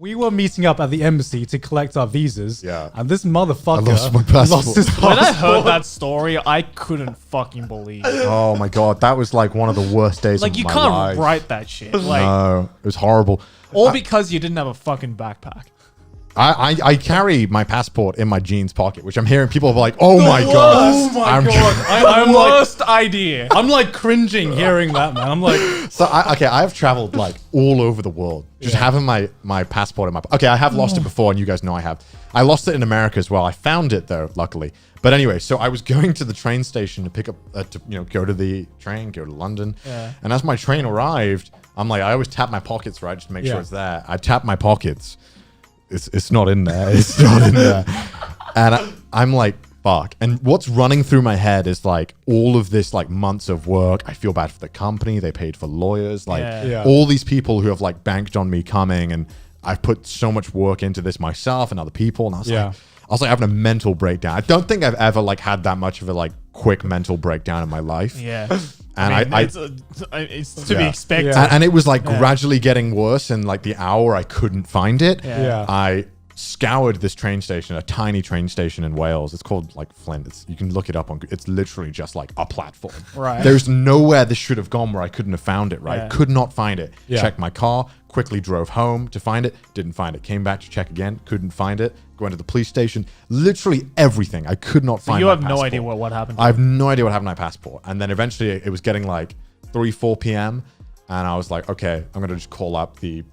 We were meeting up at the embassy to collect our visas. Yeah. And this motherfucker lost my passport. lost his passport. When I heard that story, I couldn't fucking believe it. Oh my God. That was like one of the worst days Like, of you my can't life. write that shit. Like, No, it was horrible. all because you didn't have a fucking backpack. I carry my passport in my jeans pocket, which I'm hearing people are like, oh my God. Oh my I'm God. I'm like, Worst idea. I'm like cringing hearing that, man. I'm like, So I've traveled like all over the world, just having my passport in my. Okay, I have lost it before, and you guys know I have. I lost it in America as well. I found it though, luckily. But anyway, so I was going to the train station to pick up, go to the train, go to London. Yeah. And as my train arrived, I'm like, I always tap my pockets, right, just to make sure it's there. I tap my pockets. It's not in there. It's not in there. And I'm like, fuck. And what's running through my head is like all of this like months of work. I feel bad for the company. They paid for lawyers. Like all these people who have like banked on me coming, and I've put so much work into this myself and other people. And I was like having a mental breakdown. I don't think I've ever like had that much of a like quick mental breakdown in my life. Yeah. And I mean, it's to be expected. And it was like gradually getting worse. And like the hour I couldn't find it, I scoured this train station, a tiny train station in Wales. It's called like Flint. You can look it up on. It's literally just like a platform. Right. There's nowhere this should have gone where I couldn't have found it. Right. Yeah. Could not find it. Yeah. Checked my car. Quickly drove home to find it. Didn't find it. Came back to check again. Couldn't find it. Going to the police station. Literally everything. I could not find. You my have no passport. idea what happened. I have no idea what happened to my passport. And then eventually it was getting like 4 p.m. And I was like, okay, I'm going to just call up the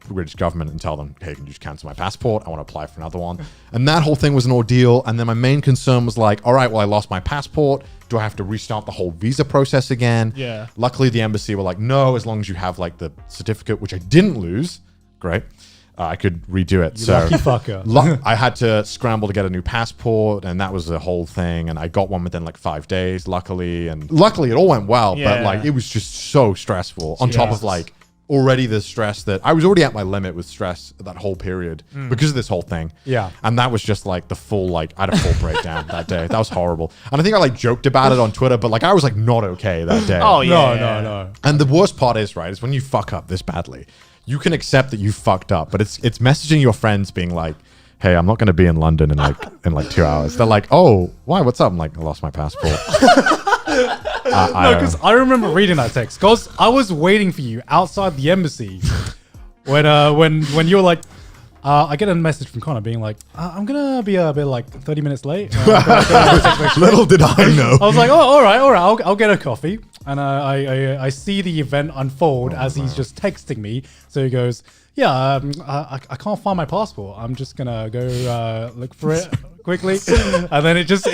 British government and tell them, hey, can you just cancel my passport? I want to apply for another one. And that whole thing was an ordeal. And then my main concern was like, all right, well, I lost my passport. Do I have to restart the whole visa process again? Yeah. Luckily, the embassy were like, no, as long as you have like the certificate, which I didn't lose. Great. I could redo it. So lucky fucker. I had to scramble to get a new passport, and that was the whole thing. And I got one within like 5 days, luckily. And luckily, it all went well. Yeah. But like, it was just so stressful. On top of like already the stress that I was already at my limit with stress that whole period because of this whole thing. Yeah. And that was just like the full like I had a full breakdown that day. That was horrible. And I think I like joked about it on Twitter, but like I was like not okay that day. Oh yeah. No. And the worst part is, right, is when you fuck up this badly, you can accept that you fucked up, but it's messaging your friends being like, hey, I'm not going to be in London in like 2 hours. They're like, oh, why? What's up? I'm like, I lost my passport. No, because I remember reading that text. Because I was waiting for you outside the embassy when you were like, I get a message from Connor being like, I'm gonna be a bit like 30 minutes late. Little did I know. I was like, oh, all right, I'll get a coffee. And I see the event unfold as he's just texting me. So he goes, yeah, I can't find my passport. I'm just gonna go look for it quickly. And then it's just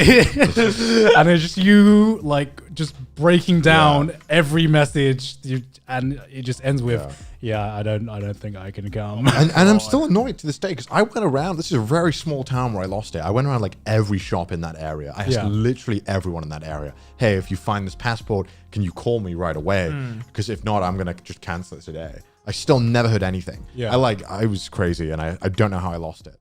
you like just breaking down every message, and it just ends with, I don't think I can come. And I'm still annoyed to this day because I went around. This is a very small town where I lost it. I went around like every shop in that area. I asked literally everyone in that area, hey, if you find this passport, can you call me right away? Because if not, I'm gonna just cancel it today. I still never heard anything. I was crazy, and I don't know how I lost it.